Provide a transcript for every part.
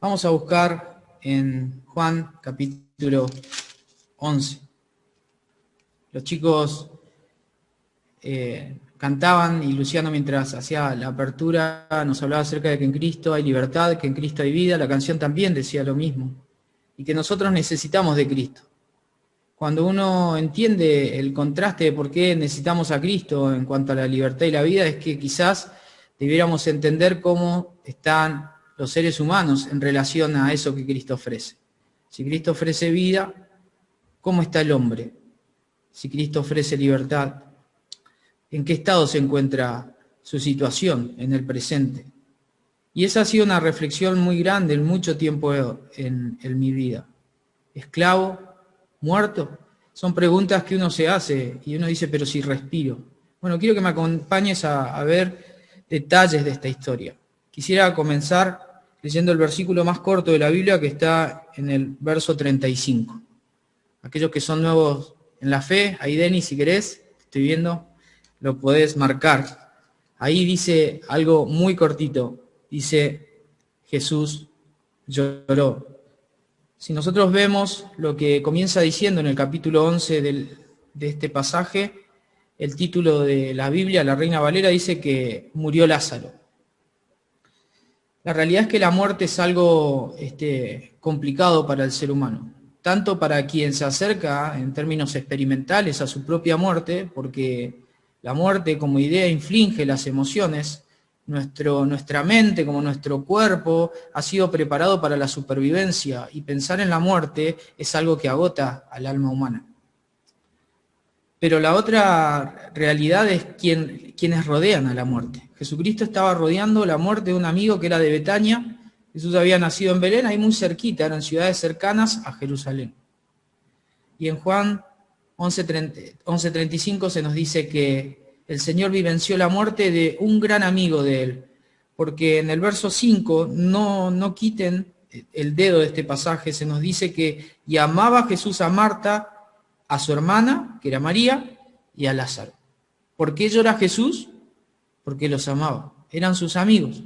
Vamos a buscar en Juan capítulo 11. Los chicos cantaban y Luciano, mientras hacía la apertura, nos hablaba acerca de que en Cristo hay libertad, que en Cristo hay vida. La canción también decía lo mismo. Y que nosotros necesitamos de Cristo. Cuando uno entiende el contraste de por qué necesitamos a Cristo en cuanto a la libertad y la vida, es que quizás debiéramos entender cómo están los seres humanos en relación a eso que Cristo ofrece. Si Cristo ofrece vida, ¿cómo está el hombre? Si Cristo ofrece libertad, ¿en qué estado se encuentra su situación en el presente? Y esa ha sido una reflexión muy grande en mucho tiempo en mi vida. ¿Esclavo? ¿Muerto? Son preguntas que uno se hace y uno dice, pero si respiro. Bueno, quiero que me acompañes a ver detalles de esta historia. Quisiera comenzar leyendo el versículo más corto de la Biblia, que está en el verso 35. Aquellos que son nuevos en la fe, ahí Denis, si querés, estoy viendo, lo podés marcar. Ahí dice algo muy cortito, dice, Jesús lloró. Si nosotros vemos lo que comienza diciendo en el capítulo 11 de este pasaje, el título de la Biblia, la Reina Valera, dice que murió Lázaro. La realidad es que la muerte es algo complicado para el ser humano, tanto para quien se acerca en términos experimentales a su propia muerte, porque la muerte como idea inflige las emociones. Nuestra mente, como nuestro cuerpo, ha sido preparado para la supervivencia, y pensar en la muerte es algo que agota al alma humana. Pero la otra realidad es quienes rodean a la muerte. Jesucristo estaba rodeando la muerte de un amigo que era de Betania. Jesús había nacido en Belén, ahí muy cerquita, eran ciudades cercanas a Jerusalén. Y en Juan 11:35 se nos dice que el Señor vivenció la muerte de un gran amigo de él, porque en el verso 5, no quiten el dedo de este pasaje, se nos dice que y amaba Jesús a Marta, a su hermana, que era María, y a Lázaro. ¿Por qué llora Jesús? Porque los amaba, eran sus amigos.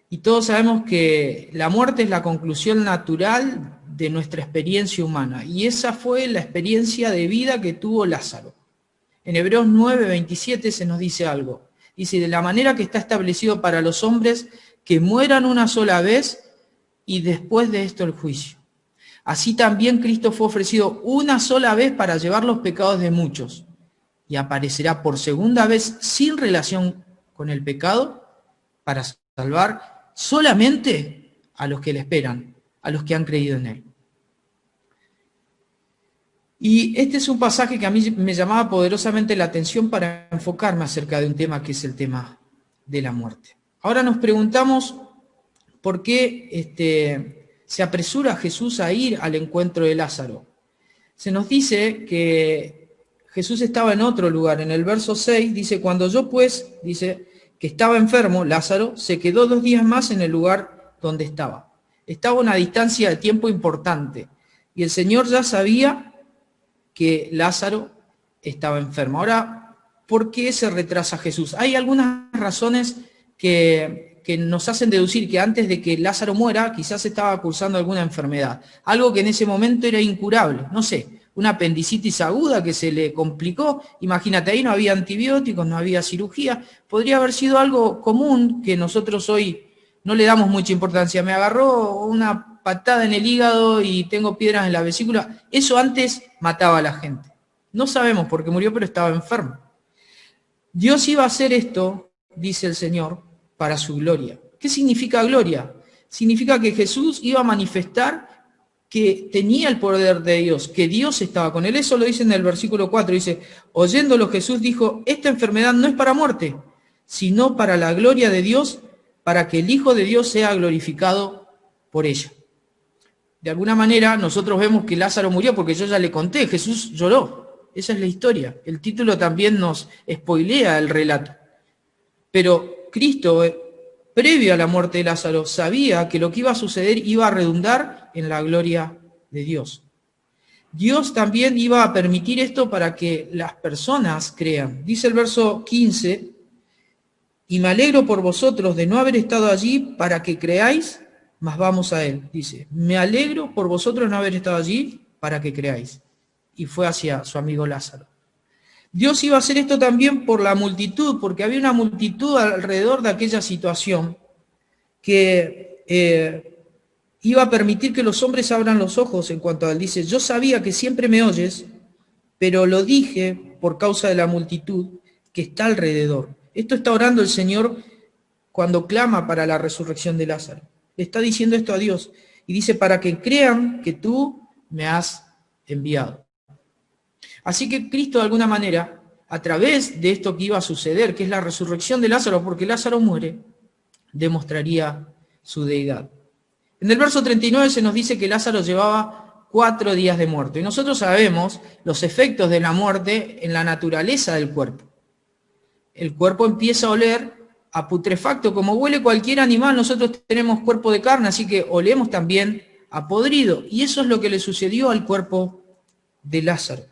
Y todos sabemos que la muerte es la conclusión natural de nuestra experiencia humana, y esa fue la experiencia de vida que tuvo Lázaro. En Hebreos 9:27 se nos dice algo. Dice, de la manera que está establecido para los hombres que mueran una sola vez y después de esto el juicio. Así también Cristo fue ofrecido una sola vez para llevar los pecados de muchos, y aparecerá por segunda vez sin relación con el pecado para salvar solamente a los que le esperan, a los que han creído en él. Y este es un pasaje que a mí me llamaba poderosamente la atención para enfocarme acerca de un tema que es el tema de la muerte. Ahora nos preguntamos por qué se apresura Jesús a ir al encuentro de Lázaro. Se nos dice que Jesús estaba en otro lugar. En el verso 6 dice, cuando yo pues, dice, que estaba enfermo, Lázaro, se quedó 2 días más en el lugar donde estaba. Estaba a una distancia de tiempo importante. Y el Señor ya sabía que Lázaro estaba enfermo. Ahora, ¿por qué se retrasa Jesús? Hay algunas razones que nos hacen deducir que antes de que Lázaro muera, quizás estaba cursando alguna enfermedad, algo que en ese momento era incurable, no sé, una apendicitis aguda que se le complicó. Imagínate, ahí no había antibióticos, no había cirugía, podría haber sido algo común que nosotros hoy no le damos mucha importancia. Me agarró una patada en el hígado y tengo piedras en la vesícula. Eso antes mataba a la gente. No sabemos por qué murió, pero estaba enfermo. Dios iba a hacer esto, dice el Señor, para su gloria. ¿Qué significa gloria? Significa que Jesús iba a manifestar que tenía el poder de Dios, que Dios estaba con él. Eso lo dice en el versículo 4, dice, oyéndolo Jesús dijo, esta enfermedad no es para muerte, sino para la gloria de Dios, para que el Hijo de Dios sea glorificado por ella. De alguna manera nosotros vemos que Lázaro murió porque yo ya le conté, Jesús lloró. Esa es la historia. El título también nos spoilea el relato. Pero Cristo, previo a la muerte de Lázaro, sabía que lo que iba a suceder iba a redundar en la gloria de Dios. Dios también iba a permitir esto para que las personas crean. Dice el verso 15, y me alegro por vosotros de no haber estado allí para que creáis, mas vamos a él. Dice, me alegro por vosotros no haber estado allí para que creáis. Y fue hacia su amigo Lázaro. Dios iba a hacer esto también por la multitud, porque había una multitud alrededor de aquella situación que iba a permitir que los hombres abran los ojos en cuanto a él. Dice, yo sabía que siempre me oyes, pero lo dije por causa de la multitud que está alrededor. Esto está orando el Señor cuando clama para la resurrección de Lázaro. Le está diciendo esto a Dios. Y dice, para que crean que tú me has enviado. Así que Cristo, de alguna manera, a través de esto que iba a suceder, que es la resurrección de Lázaro, porque Lázaro muere, demostraría su deidad. En el verso 39 se nos dice que Lázaro llevaba 4 días de muerto. Y nosotros sabemos los efectos de la muerte en la naturaleza del cuerpo. El cuerpo empieza a oler a putrefacto, como huele cualquier animal. Nosotros tenemos cuerpo de carne, así que olemos también a podrido. Y eso es lo que le sucedió al cuerpo de Lázaro.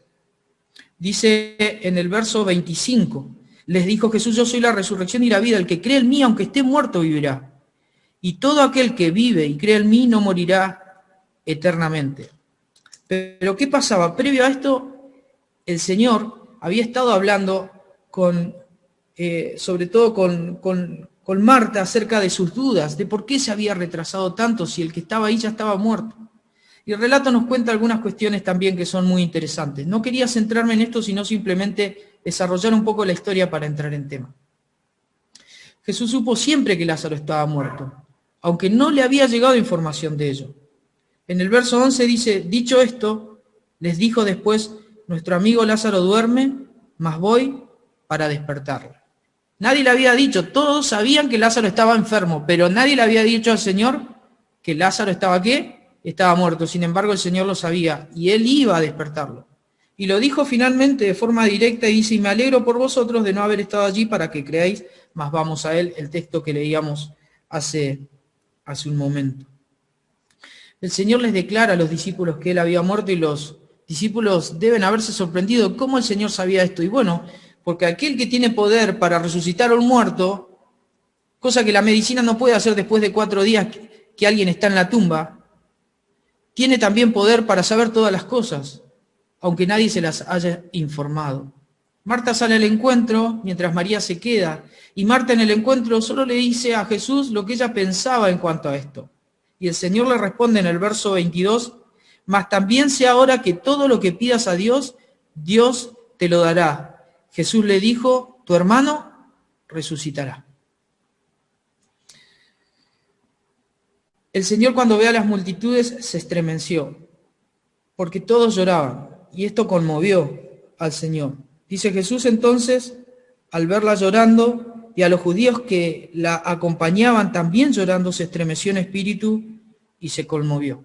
Dice en el verso 25, les dijo Jesús, yo soy la resurrección y la vida, el que cree en mí, aunque esté muerto, vivirá. Y todo aquel que vive y cree en mí no morirá eternamente. Pero ¿qué pasaba? Previo a esto, el Señor había estado hablando sobre todo con Marta acerca de sus dudas, de por qué se había retrasado tanto si el que estaba ahí ya estaba muerto. Y el relato nos cuenta algunas cuestiones también que son muy interesantes. No quería centrarme en esto, sino simplemente desarrollar un poco la historia para entrar en tema. Jesús supo siempre que Lázaro estaba muerto, aunque no le había llegado información de ello. En el verso 11 dice, dicho esto, les dijo después, nuestro amigo Lázaro duerme, mas voy para despertarlo. Nadie le había dicho, todos sabían que Lázaro estaba enfermo, pero nadie le había dicho al Señor que Lázaro estaba ¿qué? Estaba muerto. Sin embargo, el Señor lo sabía y él iba a despertarlo. Y lo dijo finalmente de forma directa y dice, y me alegro por vosotros de no haber estado allí para que creáis, mas vamos a él, el texto que leíamos hace un momento. El Señor les declara a los discípulos que él había muerto y los discípulos deben haberse sorprendido cómo el Señor sabía esto. Y bueno, porque aquel que tiene poder para resucitar a un muerto, cosa que la medicina no puede hacer después de 4 días que alguien está en la tumba, tiene también poder para saber todas las cosas, aunque nadie se las haya informado. Marta sale al encuentro mientras María se queda, y Marta en el encuentro solo le dice a Jesús lo que ella pensaba en cuanto a esto. Y el Señor le responde en el verso 22, mas también sé ahora que todo lo que pidas a Dios, Dios te lo dará. Jesús le dijo, tu hermano resucitará. El Señor cuando ve a las multitudes se estremeció, porque todos lloraban, y esto conmovió al Señor. Dice Jesús entonces, al verla llorando, y a los judíos que la acompañaban también llorando, se estremeció en espíritu y se conmovió.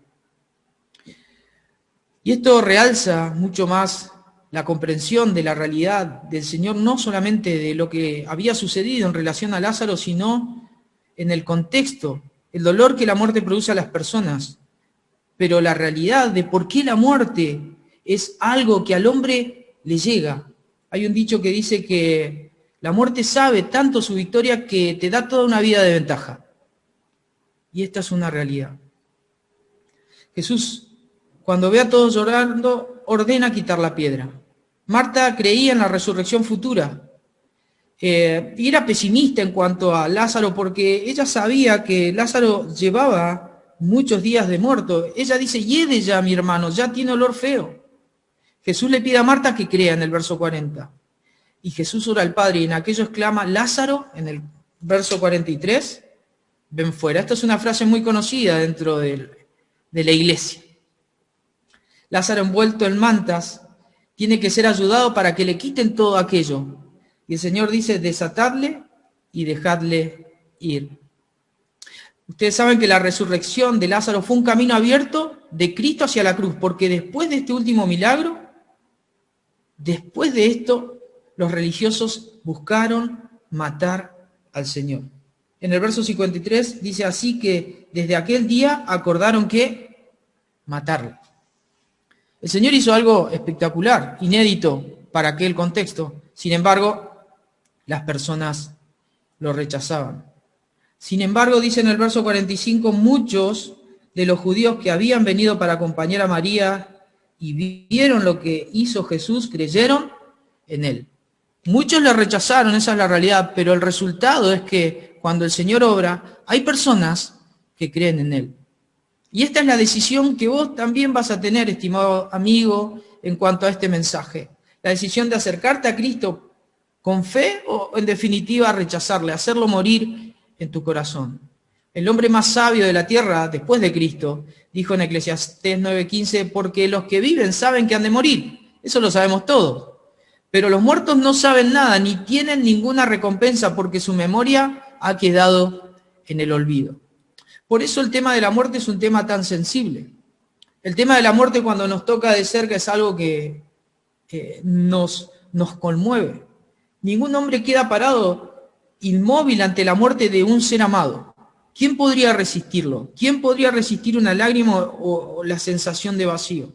Y esto realza mucho más la comprensión de la realidad del Señor, no solamente de lo que había sucedido en relación a Lázaro, sino en el contexto, el dolor que la muerte produce a las personas, pero la realidad de por qué la muerte es algo que al hombre le llega. Hay un dicho que dice que la muerte sabe tanto su victoria que te da toda una vida de ventaja. Y esta es una realidad. Jesús, cuando ve a todos llorando, ordena quitar la piedra. Marta creía en la resurrección futura. Y era pesimista en cuanto a Lázaro porque ella sabía que Lázaro llevaba muchos días de muerto. Ella dice, hiede ya mi hermano, ya tiene olor feo. Jesús le pide a Marta que crea en el verso 40. Y Jesús ora al Padre y en aquello exclama, Lázaro, en el verso 43, ven fuera. Esta es una frase muy conocida dentro de la iglesia. Lázaro envuelto en mantas tiene que ser ayudado para que le quiten todo aquello. Y el Señor dice, desatadle y dejadle ir. Ustedes saben que la resurrección de Lázaro fue un camino abierto de Cristo hacia la cruz, porque después de este último milagro, después de esto, los religiosos buscaron matar al Señor. En el verso 53 dice así que desde aquel día acordaron que matarle. El Señor hizo algo espectacular, inédito para aquel contexto. Sin embargo, las personas lo rechazaban. Sin embargo, dice en el verso 45, muchos de los judíos que habían venido para acompañar a María y vieron lo que hizo Jesús, creyeron en él. Muchos le rechazaron, esa es la realidad, pero el resultado es que cuando el Señor obra, hay personas que creen en él. Y esta es la decisión que vos también vas a tener, estimado amigo, en cuanto a este mensaje. La decisión de acercarte a Cristo con fe o, en definitiva, rechazarle, hacerlo morir en tu corazón. El hombre más sabio de la tierra, después de Cristo, dijo en Eclesiastés 9:15, porque los que viven saben que han de morir. Eso lo sabemos todos. Pero los muertos no saben nada, ni tienen ninguna recompensa, porque su memoria ha quedado en el olvido. Por eso el tema de la muerte es un tema tan sensible. El tema de la muerte, cuando nos toca de cerca, es algo que nos conmueve. Ningún hombre queda parado inmóvil ante la muerte de un ser amado. ¿Quién podría resistirlo? ¿Quién podría resistir una lágrima o la sensación de vacío?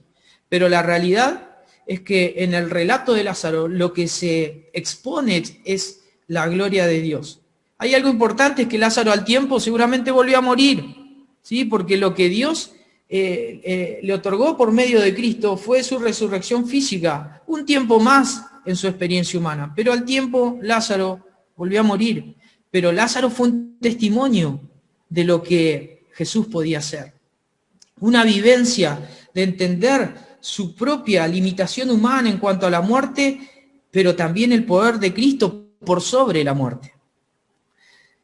Pero la realidad es que en el relato de Lázaro lo que se expone es la gloria de Dios. Hay algo importante, es que Lázaro al tiempo seguramente volvió a morir, ¿sí? Porque lo que Dios le otorgó por medio de Cristo fue su resurrección física, un tiempo más en su experiencia humana. Pero al tiempo Lázaro volvió a morir. Pero Lázaro fue un testimonio de lo que Jesús podía hacer. Una vivencia de entender su propia limitación humana en cuanto a la muerte, pero también el poder de Cristo por sobre la muerte.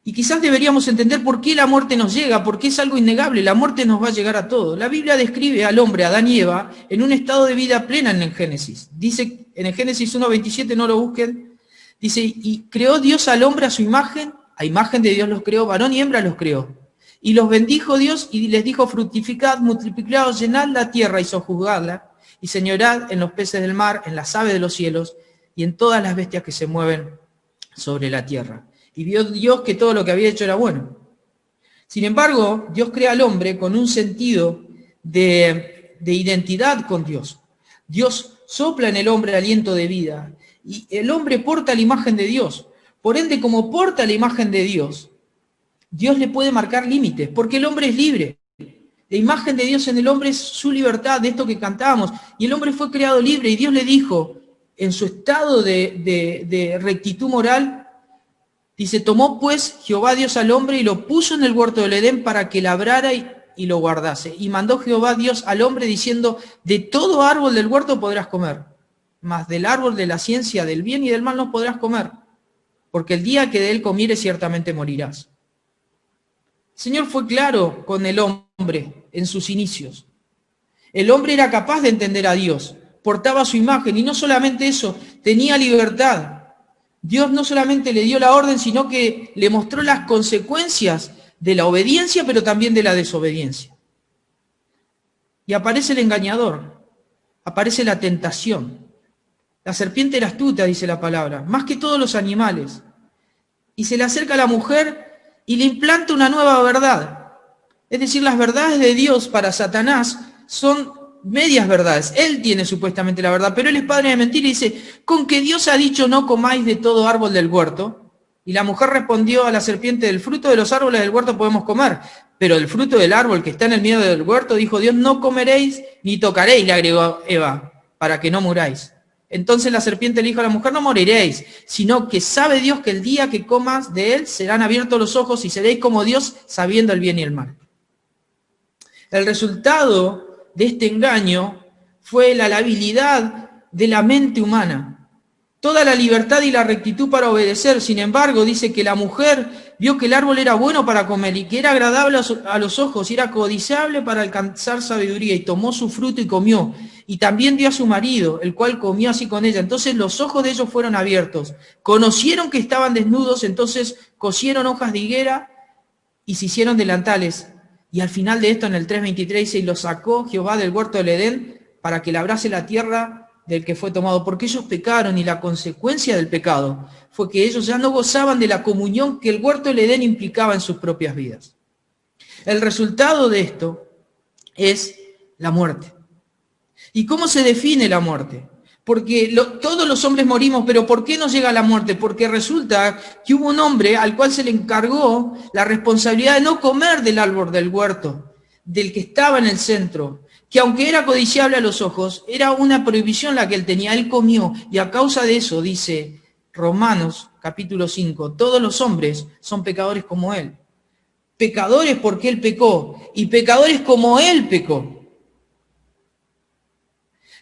Y quizás deberíamos entender por qué la muerte nos llega, porque es algo innegable, la muerte nos va a llegar a todos. La Biblia describe al hombre, a Adán y Eva, en un estado de vida plena en el Génesis. Dice en el Génesis 1:27, no lo busquen, dice, y creó Dios al hombre a imagen de Dios los creó, varón y hembra los creó. Y los bendijo Dios y les dijo, fructificad, multiplicaos, llenad la tierra y sojuzgadla, y señorad en los peces del mar, en las aves de los cielos, y en todas las bestias que se mueven sobre la tierra. Y vio Dios que todo lo que había hecho era bueno. Sin embargo, Dios crea al hombre con un sentido de identidad con Dios. Dios sopla en el hombre aliento de vida, y el hombre porta la imagen de Dios. Por ende, como porta la imagen de Dios, Dios le puede marcar límites, porque el hombre es libre. La imagen de Dios en el hombre es su libertad, de esto que cantábamos. Y el hombre fue creado libre, y Dios le dijo, en su estado de rectitud moral, dice, tomó pues Jehová Dios al hombre y lo puso en el huerto del Edén para que labrara y lo guardase. Y mandó Jehová Dios al hombre diciendo, de todo árbol del huerto podrás comer, mas del árbol de la ciencia del bien y del mal no podrás comer, porque el día que de él comieres ciertamente morirás. El Señor fue claro con el hombre en sus inicios. El hombre era capaz de entender a Dios, portaba su imagen y no solamente eso, tenía libertad. Dios no solamente le dio la orden, sino que le mostró las consecuencias de la obediencia, pero también de la desobediencia. Y aparece el engañador, aparece la tentación. La serpiente era astuta, dice la palabra, más que todos los animales. Y se le acerca a la mujer y le implanta una nueva verdad. Es decir, las verdades de Dios para Satanás son medias verdades. Él tiene supuestamente la verdad, pero él es padre de mentira y dice, con que Dios ha dicho no comáis de todo árbol del huerto. Y la mujer respondió a la serpiente, del fruto de los árboles del huerto podemos comer, pero el fruto del árbol que está en el medio del huerto, dijo Dios, no comeréis ni tocaréis, le agregó Eva, para que no muráis. Entonces la serpiente le dijo a la mujer, no moriréis, sino que sabe Dios que el día que comas de él serán abiertos los ojos y seréis como Dios sabiendo el bien y el mal. El resultado de este engaño fue la labilidad de la mente humana. Toda la libertad y la rectitud para obedecer. Sin embargo, dice que la mujer vio que el árbol era bueno para comer y que era agradable a los ojos y era codiciable para alcanzar sabiduría, y tomó su fruto y comió. Y también dio a su marido, el cual comió así con ella. Entonces los ojos de ellos fueron abiertos. Conocieron que estaban desnudos, entonces cosieron hojas de higuera y se hicieron delantales. Y al final de esto, en el 3:23, dice, y lo sacó Jehová del huerto del Edén para que labrase la tierra del que fue tomado, porque ellos pecaron, y la consecuencia del pecado fue que ellos ya no gozaban de la comunión que el huerto del Edén implicaba en sus propias vidas. El resultado de esto es la muerte. ¿Y cómo se define la muerte? Porque todos los hombres morimos, pero ¿por qué nos llega la muerte? Porque resulta que hubo un hombre al cual se le encargó la responsabilidad de no comer del árbol del huerto, del que estaba en el centro, que aunque era codiciable a los ojos, era una prohibición la que él tenía, él comió, y a causa de eso, dice Romanos capítulo 5, todos los hombres son pecadores como él. Pecadores porque él pecó, y pecadores como él pecó.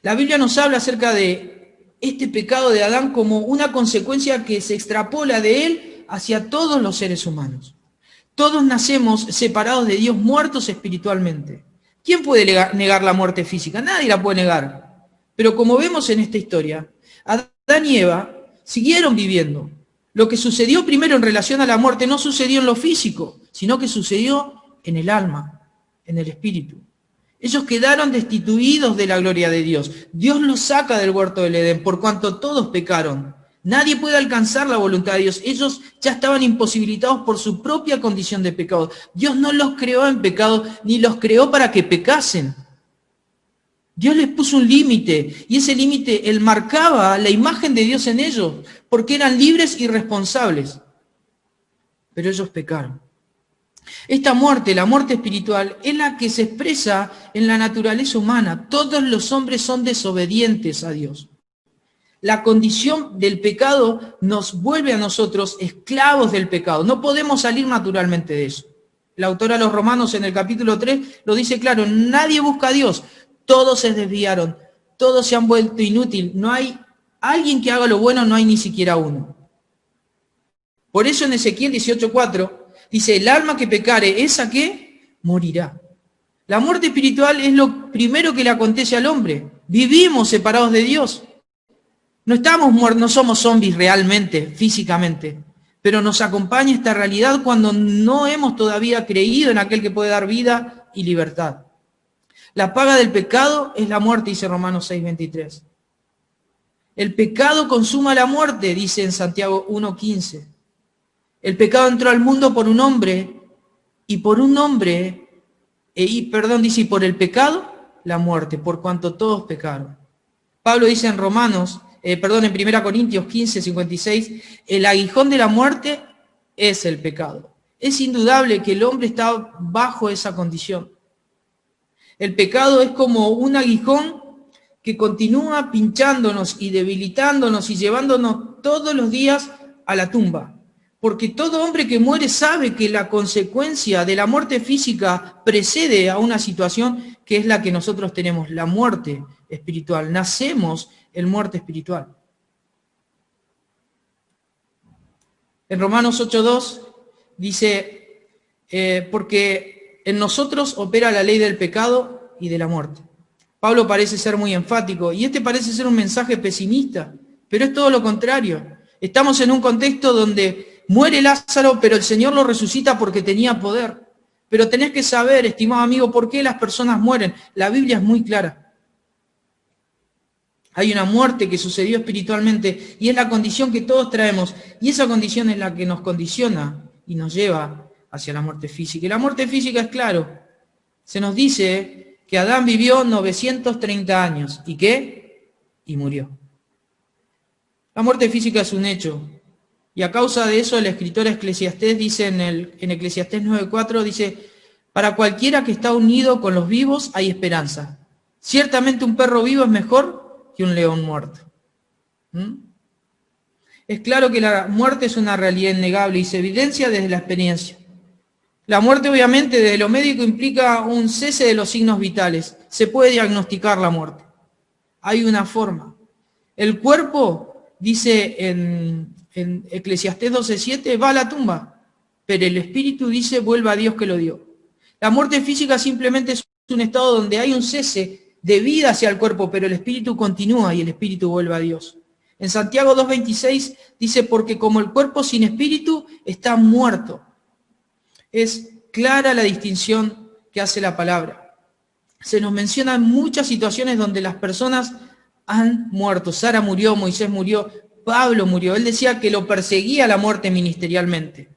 La Biblia nos habla acerca de este pecado de Adán como una consecuencia que se extrapola de él hacia todos los seres humanos. Todos nacemos separados de Dios, muertos espiritualmente. ¿Quién puede negar la muerte física? Nadie la puede negar. Pero como vemos en esta historia, Adán y Eva siguieron viviendo. Lo que sucedió primero en relación a la muerte no sucedió en lo físico, sino que sucedió en el alma, en el espíritu. Ellos quedaron destituidos de la gloria de Dios. Dios los saca del huerto del Edén, por cuanto todos pecaron. Nadie puede alcanzar la voluntad de Dios. Ellos ya estaban imposibilitados por su propia condición de pecado. Dios no los creó en pecado, ni los creó para que pecasen. Dios les puso un límite, y ese límite, él marcaba la imagen de Dios en ellos, porque eran libres y responsables. Pero ellos pecaron. Esta muerte, la muerte espiritual, es la que se expresa en la naturaleza humana. Todos los hombres son desobedientes a Dios. La condición del pecado nos vuelve a nosotros esclavos del pecado. No podemos salir naturalmente de eso. La autora de los Romanos en el capítulo 3 lo dice claro, nadie busca a Dios. Todos se desviaron, todos se han vuelto inútil. No hay alguien que haga lo bueno, no hay ni siquiera uno. Por eso en Ezequiel 18:4 dice, el alma que pecare, ¿esa qué? Morirá. La muerte espiritual es lo primero que le acontece al hombre. Vivimos separados de Dios. No estamos muertos, no somos zombies realmente, físicamente, pero nos acompaña esta realidad cuando no hemos todavía creído en aquel que puede dar vida y libertad. La paga del pecado es la muerte, dice Romanos 6:23. El pecado consuma la muerte, dice en Santiago 1:15. El pecado entró al mundo por un hombre, y por un hombre, dice, y por el pecado, la muerte, por cuanto todos pecaron. Pablo dice en en 1 Corintios 15:56, el aguijón de la muerte es el pecado. Es indudable que el hombre está bajo esa condición. El pecado es como un aguijón que continúa pinchándonos y debilitándonos y llevándonos todos los días a la tumba. Porque todo hombre que muere sabe que la consecuencia de la muerte física precede a una situación que es la que nosotros tenemos, la muerte espiritual. Nacemos en muerte espiritual. En Romanos 8:2 dice, porque en nosotros opera la ley del pecado y de la muerte. Pablo parece ser muy enfático, y este parece ser un mensaje pesimista, pero es todo lo contrario. Estamos en un contexto donde muere Lázaro, pero el Señor lo resucita porque tenía poder. Pero tenés que saber, estimado amigo, por qué las personas mueren. La Biblia es muy clara. Hay una muerte que sucedió espiritualmente y es la condición que todos traemos. Y esa condición es la que nos condiciona y nos lleva hacia la muerte física. Y la muerte física es claro. Se nos dice que Adán vivió 930 años. ¿Y qué? Y murió. La muerte física es un hecho. Y a causa de eso el escritor Eclesiastés dice en Eclesiastés 9:4, dice, para cualquiera que está unido con los vivos hay esperanza. Ciertamente un perro vivo es mejor que un león muerto. Es claro que la muerte es una realidad innegable y se evidencia desde la experiencia. La muerte, obviamente, desde lo médico implica un cese de los signos vitales. Se puede diagnosticar la muerte. Hay una forma. El cuerpo, dice en Eclesiastés 12:7, va a la tumba, pero el espíritu dice, vuelva a Dios que lo dio. La muerte física simplemente es un estado donde hay un cese de vida hacia el cuerpo, pero el espíritu continúa y el espíritu vuelve a Dios. En Santiago 2:26 dice, porque como el cuerpo sin espíritu está muerto. Es clara la distinción que hace la palabra. Se nos mencionan muchas situaciones donde las personas han muerto. Sara murió, Moisés murió, Pablo murió. Él decía que lo perseguía la muerte ministerialmente.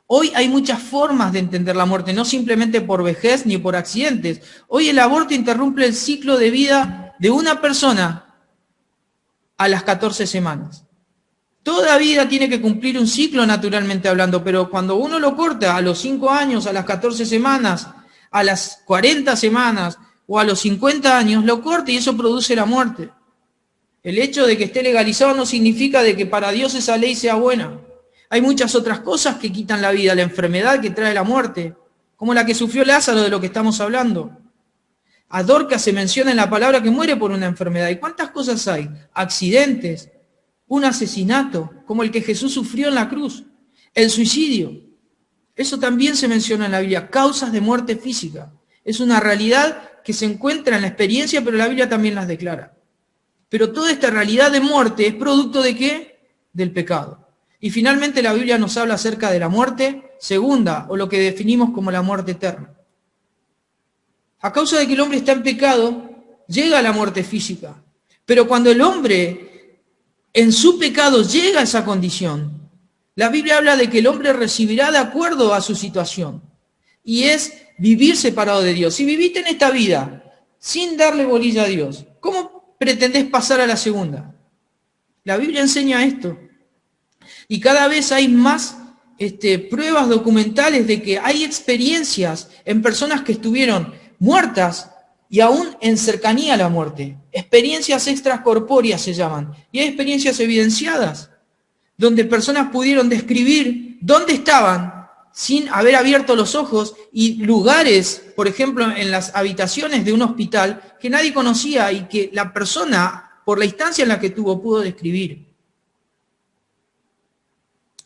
Hoy hay muchas formas de entender la muerte, no simplemente por vejez ni por accidentes. Hoy el aborto interrumpe el ciclo de vida de una persona a las 14 semanas. Toda vida tiene que cumplir un ciclo naturalmente hablando, pero cuando uno lo corta a los 5 años, a las 14 semanas, a las 40 semanas o a los 50 años, lo corta y eso produce la muerte. El hecho de que esté legalizado no significa de que para Dios esa ley sea buena. Hay muchas otras cosas que quitan la vida, la enfermedad que trae la muerte, como la que sufrió Lázaro, de lo que estamos hablando. A Dorcas se menciona en la palabra que muere por una enfermedad. ¿Y cuántas cosas hay? Accidentes, un asesinato, como el que Jesús sufrió en la cruz, el suicidio. Eso también se menciona en la Biblia, causas de muerte física. Es una realidad que se encuentra en la experiencia, pero la Biblia también las declara. Pero toda esta realidad de muerte es producto ¿de qué? Del pecado. Y finalmente la Biblia nos habla acerca de la muerte segunda, o lo que definimos como la muerte eterna. A causa de que el hombre está en pecado, llega a la muerte física. Pero cuando el hombre en su pecado llega a esa condición, la Biblia habla de que el hombre recibirá de acuerdo a su situación. Y es vivir separado de Dios. Si viviste en esta vida sin darle bolilla a Dios, ¿cómo pretendés pasar a la segunda? La Biblia enseña esto. Y cada vez hay más pruebas documentales de que hay experiencias en personas que estuvieron muertas y aún en cercanía a la muerte. Experiencias extracorpóreas se llaman. Y hay experiencias evidenciadas, donde personas pudieron describir dónde estaban sin haber abierto los ojos y lugares, por ejemplo, en las habitaciones de un hospital que nadie conocía y que la persona, por la instancia en la que tuvo, pudo describir.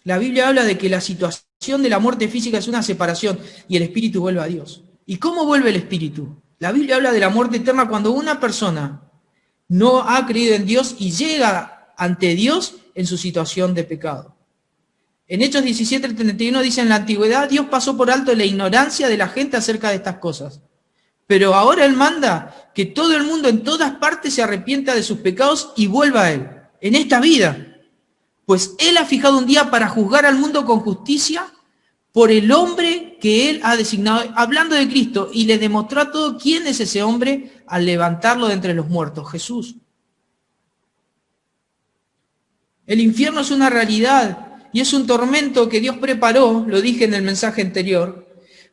La Biblia habla de que la situación de la muerte física es una separación y el espíritu vuelve a Dios. ¿Y cómo vuelve el espíritu? La Biblia habla de la muerte eterna cuando una persona no ha creído en Dios y llega ante Dios en su situación de pecado. En Hechos 17:31 dice: en la antigüedad Dios pasó por alto la ignorancia de la gente acerca de estas cosas. Pero ahora Él manda que todo el mundo en todas partes se arrepienta de sus pecados y vuelva a Él, en esta vida. Pues Él ha fijado un día para juzgar al mundo con justicia por el hombre que Él ha designado, hablando de Cristo, y le demostró a todo quién es ese hombre al levantarlo de entre los muertos, Jesús. El infierno es una realidad y es un tormento que Dios preparó, lo dije en el mensaje anterior,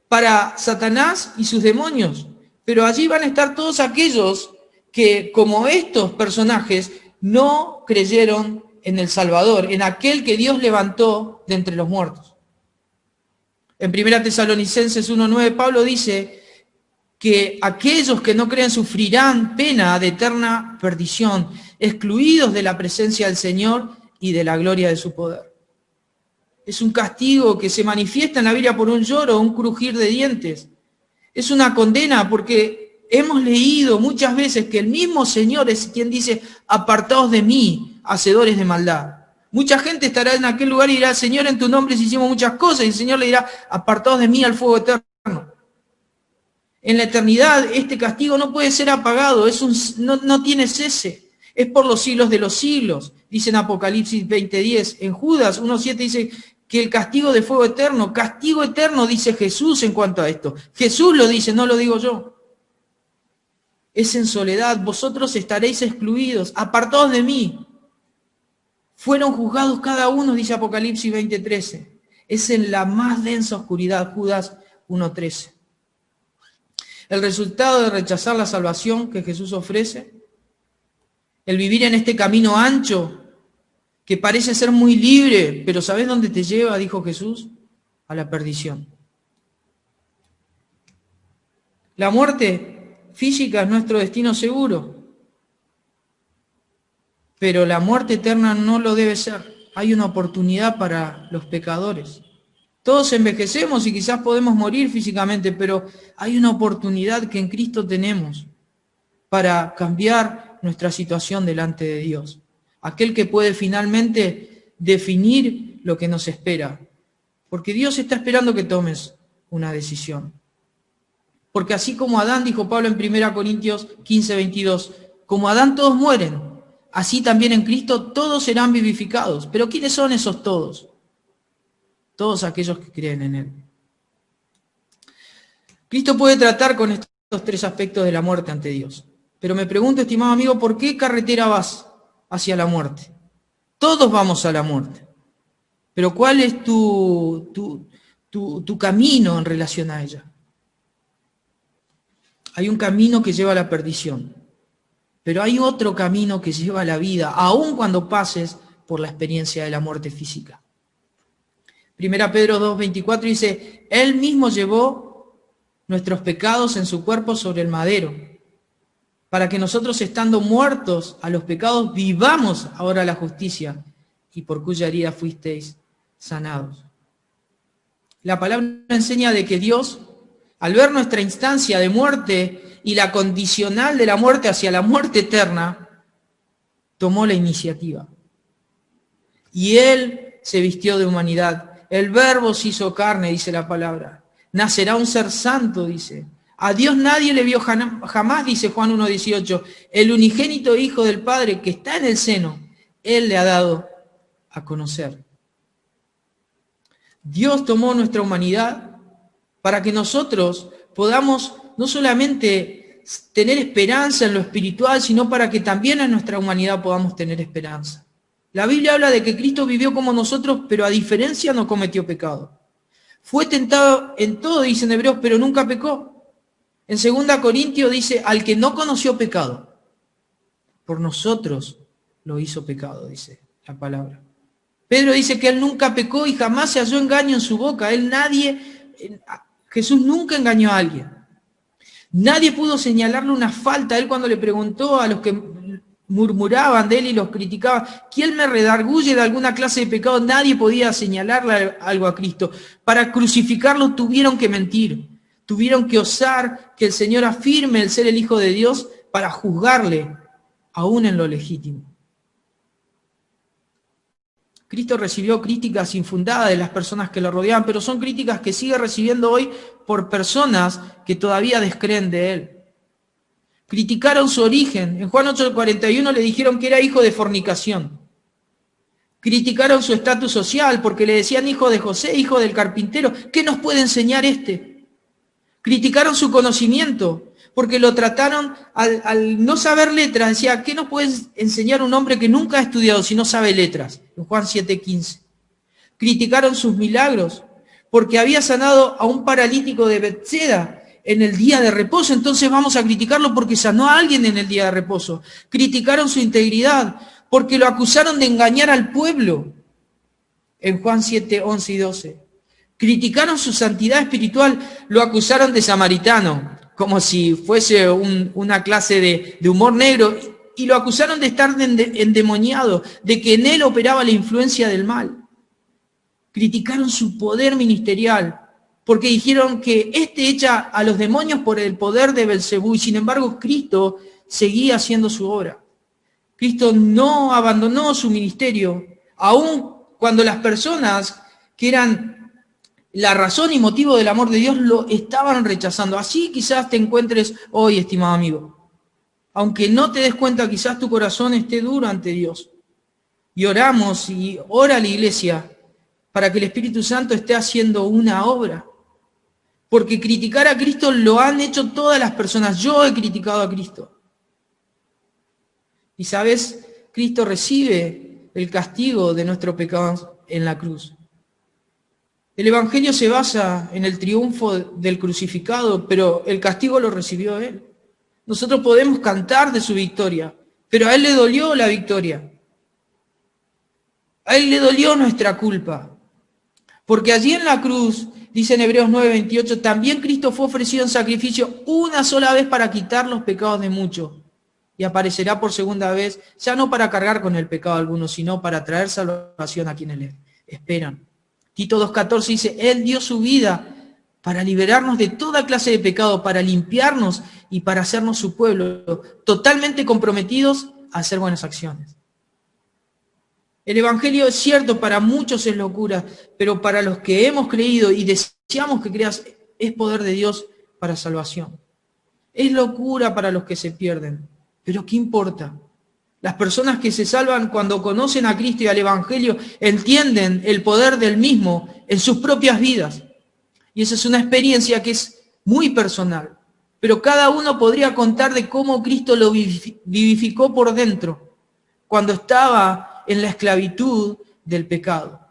para Satanás y sus demonios. Pero allí van a estar todos aquellos que, como estos personajes, no creyeron en el Salvador, en aquel que Dios levantó de entre los muertos. En 1 Tesalonicenses 1:9, Pablo dice que aquellos que no creen sufrirán pena de eterna perdición, excluidos de la presencia del Señor y de la gloria de su poder. Es un castigo que se manifiesta en la Biblia por un lloro, un crujir de dientes. Es una condena porque hemos leído muchas veces que el mismo Señor es quien dice: apartaos de mí, hacedores de maldad. Mucha gente estará en aquel lugar y dirá: Señor, en tu nombre hicimos muchas cosas, y el Señor le dirá: apartaos de mí al fuego eterno. En la eternidad este castigo no puede ser apagado, no tiene cese, es por los siglos de los siglos, dice en Apocalipsis 20:10. En Judas 1:7 dice que el castigo de fuego eterno, castigo eterno, dice Jesús en cuanto a esto. Jesús lo dice, no lo digo yo. Es en soledad, vosotros estaréis excluidos, apartados de mí. Fueron juzgados cada uno, dice Apocalipsis 20:13. Es en la más densa oscuridad, Judas 1:13. El resultado de rechazar la salvación que Jesús ofrece, el vivir en este camino ancho, que parece ser muy libre, pero ¿sabés dónde te lleva?, dijo Jesús, a la perdición. La muerte física es nuestro destino seguro, pero la muerte eterna no lo debe ser. Hay una oportunidad para los pecadores. Todos envejecemos y quizás podemos morir físicamente, pero hay una oportunidad que en Cristo tenemos para cambiar nuestra situación delante de Dios. Aquel que puede finalmente definir lo que nos espera. Porque Dios está esperando que tomes una decisión. Porque así como Adán, dijo Pablo en 1 Corintios 15:22, como Adán todos mueren, así también en Cristo todos serán vivificados. ¿Pero quiénes son esos todos? Todos aquellos que creen en Él. Cristo puede tratar con estos tres aspectos de la muerte ante Dios. Pero me pregunto, estimado amigo, ¿por qué carretera vas? hacia la muerte. Todos vamos a la muerte. Pero ¿cuál es tu camino en relación a ella? Hay un camino que lleva a la perdición, pero hay otro camino que lleva a la vida, aun cuando pases por la experiencia de la muerte física. 1 Pedro 2:24 dice, Él mismo llevó nuestros pecados en su cuerpo sobre el madero, para que nosotros, estando muertos a los pecados, vivamos ahora la justicia, y por cuya herida fuisteis sanados. La palabra enseña de que Dios, al ver nuestra instancia de muerte y la condicional de la muerte hacia la muerte eterna, tomó la iniciativa. Y Él se vistió de humanidad. El Verbo se hizo carne, dice la palabra. Nacerá un ser santo, dice. A Dios nadie le vio jamás, dice Juan 1:18. El unigénito Hijo del Padre que está en el seno, Él le ha dado a conocer. Dios tomó nuestra humanidad para que nosotros podamos no solamente tener esperanza en lo espiritual, sino para que también en nuestra humanidad podamos tener esperanza. La Biblia habla de que Cristo vivió como nosotros, pero a diferencia no cometió pecado. Fue tentado en todo, dice en Hebreos, pero nunca pecó. En 2 Corintios dice, al que no conoció pecado, por nosotros lo hizo pecado, dice la palabra. Pedro dice que él nunca pecó y jamás se halló engaño en su boca. Jesús nunca engañó a alguien. Nadie pudo señalarle una falta a él cuando le preguntó a los que murmuraban de él y los criticaban, ¿quién me redarguye de alguna clase de pecado? Nadie podía señalarle algo a Cristo. Para crucificarlo tuvieron que mentir, tuvieron que osar que el Señor afirme el ser el Hijo de Dios para juzgarle, aún en lo legítimo. Cristo recibió críticas infundadas de las personas que lo rodeaban, pero son críticas que sigue recibiendo hoy por personas que todavía descreen de Él. Criticaron su origen. En Juan 8:41 le dijeron que era hijo de fornicación. Criticaron su estatus social porque le decían hijo de José, hijo del carpintero. ¿Qué nos puede enseñar este? Criticaron su conocimiento porque lo trataron al no saber letras. Decía, ¿qué nos puede enseñar un hombre que nunca ha estudiado si no sabe letras? En Juan 7:15. Criticaron sus milagros porque había sanado a un paralítico de Bethsaida en el día de reposo, entonces vamos a criticarlo porque sanó a alguien en el día de reposo. Criticaron su integridad porque lo acusaron de engañar al pueblo en Juan 7:11 y 12. Criticaron su santidad espiritual, lo acusaron de samaritano, como si fuese una clase de humor negro, y lo acusaron de estar endemoniado, de que en él operaba la influencia del mal. Criticaron su poder ministerial, porque dijeron que éste echa a los demonios por el poder de Belcebú, y sin embargo Cristo seguía haciendo su obra. Cristo no abandonó su ministerio, aun cuando las personas que eran la razón y motivo del amor de Dios lo estaban rechazando. Así quizás te encuentres hoy, estimado amigo. Aunque no te des cuenta, quizás tu corazón esté duro ante Dios. Y oramos y ora la iglesia para que el Espíritu Santo esté haciendo una obra. Porque criticar a Cristo lo han hecho todas las personas. Yo he criticado a Cristo. Y sabes, Cristo recibe el castigo de nuestro pecado en la cruz. El Evangelio se basa en el triunfo del crucificado, pero el castigo lo recibió Él. Nosotros podemos cantar de su victoria, pero a Él le dolió la victoria. A Él le dolió nuestra culpa. Porque allí en la cruz, dice en Hebreos 9:28, también Cristo fue ofrecido en sacrificio una sola vez para quitar los pecados de muchos. Y aparecerá por segunda vez, ya no para cargar con el pecado alguno, sino para traer salvación a quienes le esperan. Tito 2:14 dice, Él dio su vida para liberarnos de toda clase de pecado, para limpiarnos y para hacernos su pueblo, totalmente comprometidos a hacer buenas acciones. El Evangelio es cierto, para muchos es locura, pero para los que hemos creído y deseamos que creas, es poder de Dios para salvación. Es locura para los que se pierden, pero ¿qué importa? Las personas que se salvan cuando conocen a Cristo y al Evangelio entienden el poder del mismo en sus propias vidas. Y esa es una experiencia que es muy personal. Pero cada uno podría contar de cómo Cristo lo vivificó por dentro. cuando estaba en la esclavitud del pecado.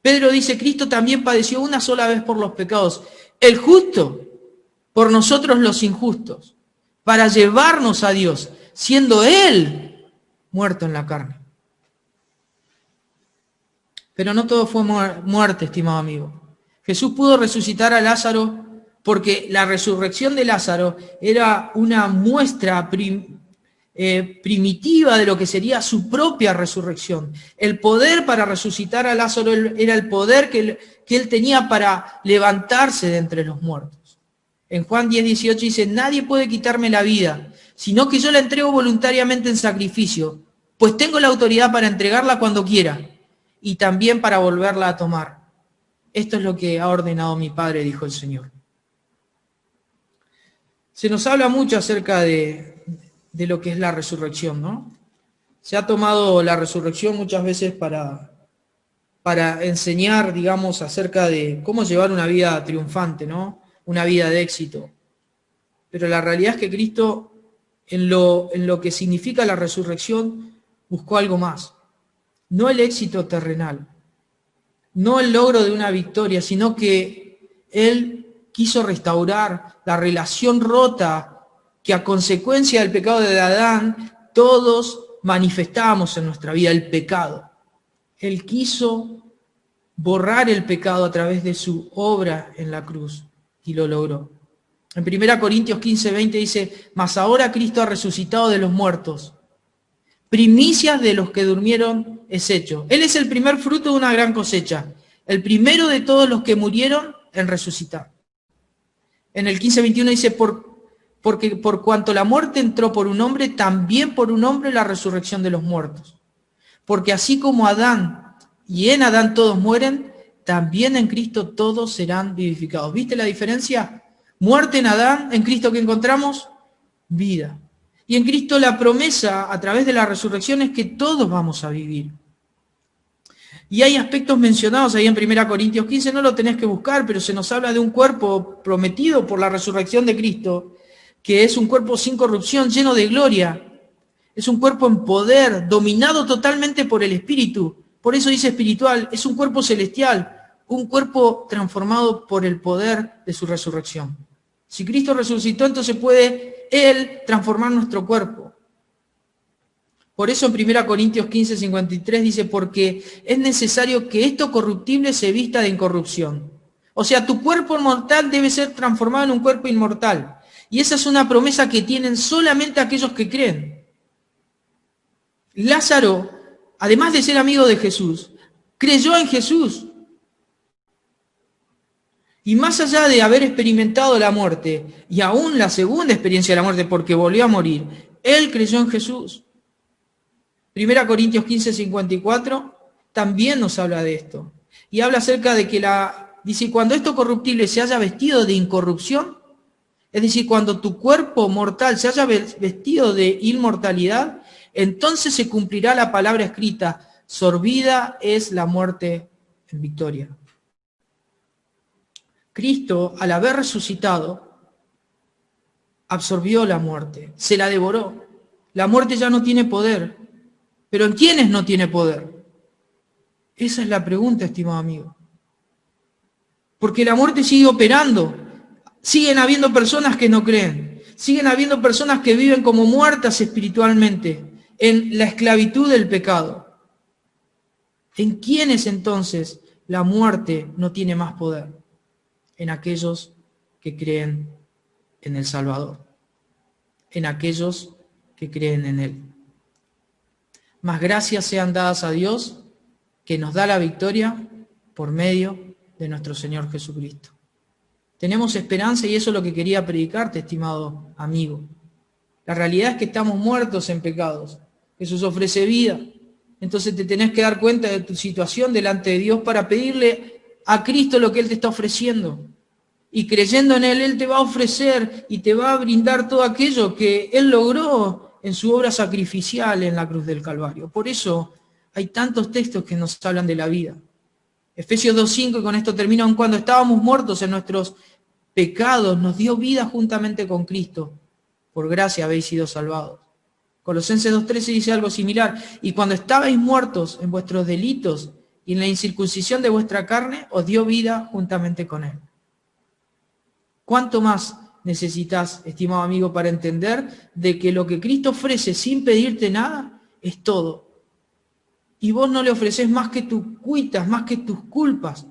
Pedro dice, Cristo también padeció una sola vez por los pecados, el justo por nosotros los injustos, para llevarnos a Dios, siendo Él muerto en la carne. Pero no todo fue muerte, estimado amigo. Jesús pudo resucitar a Lázaro porque la resurrección de Lázaro era una muestra primitiva de lo que sería su propia resurrección. El poder para resucitar a Lázaro era el poder que él tenía para levantarse de entre los muertos. En Juan 10:18 dice, nadie puede quitarme la vida, sino que yo la entrego voluntariamente en sacrificio, pues tengo la autoridad para entregarla cuando quiera y también para volverla a tomar. Esto es lo que ha ordenado mi Padre, dijo el Señor. Se nos habla mucho acerca de lo que es la resurrección, ¿no? Se ha tomado la resurrección muchas veces para enseñar, digamos, acerca de cómo llevar una vida triunfante, ¿no? Una vida de éxito. Pero la realidad es que Cristo, en lo que significa la resurrección, buscó algo más. No el éxito terrenal, no el logro de una victoria, sino que Él quiso restaurar la relación rota que a consecuencia del pecado de Adán todos manifestamos en nuestra vida, el pecado. Él quiso borrar el pecado a través de su obra en la cruz y lo logró. En 1 Corintios 15:20 dice, mas ahora Cristo ha resucitado de los muertos, primicias de los que durmieron es hecho. Él es el primer fruto de una gran cosecha, el primero de todos los que murieron en resucitar. En el 15:21 dice, porque por cuanto la muerte entró por un hombre, también por un hombre la resurrección de los muertos. Porque así como Adán, y en Adán todos mueren, también en Cristo todos serán vivificados. ¿Viste la diferencia? Muerte en Adán, en Cristo que encontramos vida. Y en Cristo la promesa a través de la resurrección es que todos vamos a vivir. Y hay aspectos mencionados ahí en 1 Corintios 15, no lo tenés que buscar, pero se nos habla de un cuerpo prometido por la resurrección de Cristo, que es un cuerpo sin corrupción, lleno de gloria. Es un cuerpo en poder, dominado totalmente por el Espíritu. Por eso dice espiritual, es un cuerpo celestial, un cuerpo transformado por el poder de su resurrección. Si Cristo resucitó, entonces puede Él transformar nuestro cuerpo. Por eso en 1 Corintios 15:53 dice, porque es necesario que esto corruptible se vista de incorrupción. O sea, tu cuerpo mortal debe ser transformado en un cuerpo inmortal. Y esa es una promesa que tienen solamente aquellos que creen. Lázaro, además de ser amigo de Jesús, creyó en Jesús. Y más allá de haber experimentado la muerte, y aún la segunda experiencia de la muerte, porque volvió a morir, él creyó en Jesús. 1 Corintios 15:54 también nos habla de esto. Y habla acerca de que dice, cuando esto corruptible se haya vestido de incorrupción, es decir, cuando tu cuerpo mortal se haya vestido de inmortalidad, entonces se cumplirá la palabra escrita, sorbida es la muerte en victoria. Cristo, al haber resucitado, absorbió la muerte, se la devoró. La muerte ya no tiene poder. ¿Pero en quiénes no tiene poder? Esa es la pregunta, estimado amigo. Porque la muerte sigue operando. Siguen habiendo personas que no creen. Siguen habiendo personas que viven como muertas espiritualmente en la esclavitud del pecado. ¿En quiénes entonces la muerte no tiene más poder? En aquellos que creen en el Salvador. En aquellos que creen en Él. Mas gracias sean dadas a Dios que nos da la victoria por medio de nuestro Señor Jesucristo. Tenemos esperanza y eso es lo que quería predicarte, estimado amigo. La realidad es que estamos muertos en pecados. Jesús ofrece vida. Entonces te tenés que dar cuenta de tu situación delante de Dios para pedirle a Cristo lo que Él te está ofreciendo. Y creyendo en Él, Él te va a ofrecer y te va a brindar todo aquello que Él logró en su obra sacrificial en la cruz del Calvario. Por eso hay tantos textos que nos hablan de la vida. Efesios 2:5, y con esto termino, aun cuando estábamos muertos en nuestros pecados, nos dio vida juntamente con Cristo. Por gracia habéis sido salvados. Colosenses 2:13 dice algo similar. Y cuando estabais muertos en vuestros delitos y en la incircuncisión de vuestra carne, os dio vida juntamente con Él. ¿Cuánto más necesitas, estimado amigo, para entender de que lo que Cristo ofrece sin pedirte nada es todo? Y vos no le ofreces más que tus cuitas, más que tus culpas,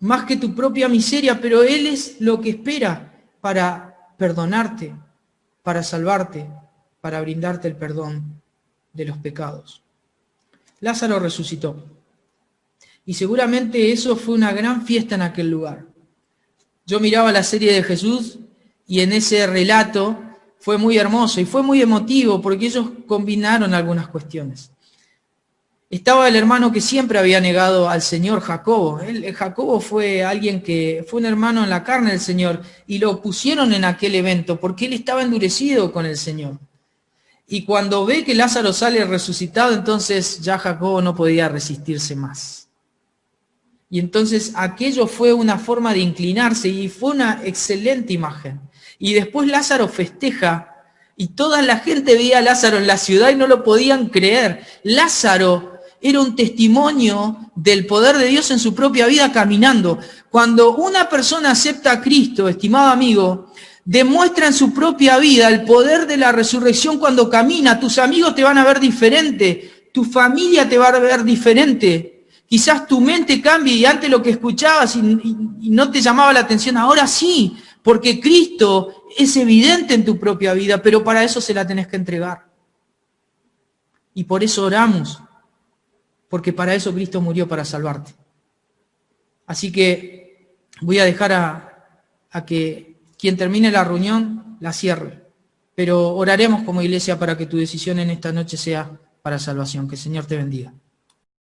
más que tu propia miseria, pero Él es lo que espera para perdonarte, para salvarte, para brindarte el perdón de los pecados. Lázaro resucitó. Y seguramente eso fue una gran fiesta en aquel lugar. Yo miraba la serie de Jesús y en ese relato fue muy hermoso y fue muy emotivo porque ellos combinaron algunas cuestiones. Estaba el hermano que siempre había negado al Señor, Jacobo. Jacobo fue alguien que fue un hermano en la carne del Señor y lo pusieron en aquel evento porque él estaba endurecido con el Señor. Y cuando ve que Lázaro sale resucitado, entonces ya Jacobo no podía resistirse más. Y entonces aquello fue una forma de inclinarse y fue una excelente imagen. Y después Lázaro festeja y toda la gente veía a Lázaro en la ciudad y no lo podían creer. Lázaro era un testimonio del poder de Dios en su propia vida caminando. Cuando una persona acepta a Cristo, estimado amigo, demuestra en su propia vida el poder de la resurrección cuando camina. Tus amigos te van a ver diferente, tu familia te va a ver diferente. Quizás tu mente cambie y antes lo que escuchabas y no te llamaba la atención, ahora sí, porque Cristo es evidente en tu propia vida, pero para eso se la tenés que entregar. Y por eso oramos, porque para eso Cristo murió, para salvarte. Así que voy a dejar a que quien termine la reunión la cierre, pero oraremos como iglesia para que tu decisión en esta noche sea para salvación. Que el Señor te bendiga.